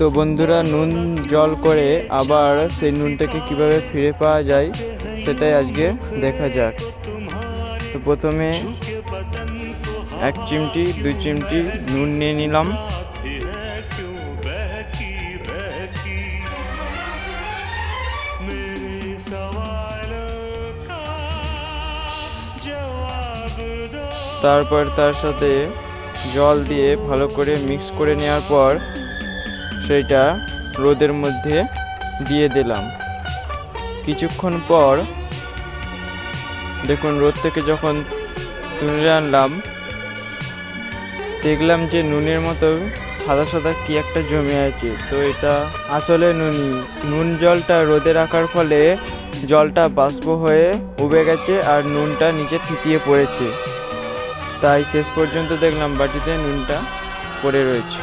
তো বন্ধুরা, নুন জল করে আবার সেই নুনটাকে কিভাবে ফিরে পাওয়া যায় সেটাই আজকে দেখা যাক। তো প্রথমে 1 চিমটি 2 চিমটি নুন নিয়ে নিলাম। তারপর তার সাথে জল দিয়ে ভালো করে মিক্স করে নেওয়ার পর সেইটা রোদের মধ্যে দিয়ে দিলাম। কিছুক্ষণ পর দেখুন, রোদ থেকে যখন তুলে আনলাম দেখলাম যে নুনের মতো সাদা সাদা কি একটা জমে আছে। তো এটা আসলে নুন জলটা রোদে রাখার ফলে জলটা বাষ্প হয়ে উবে গেছে আর নুনটা নিচে থিতিয়ে পড়েছে। তাই শেষ পর্যন্ত দেখলাম বাটিতে নুনটা পড়ে রয়েছে।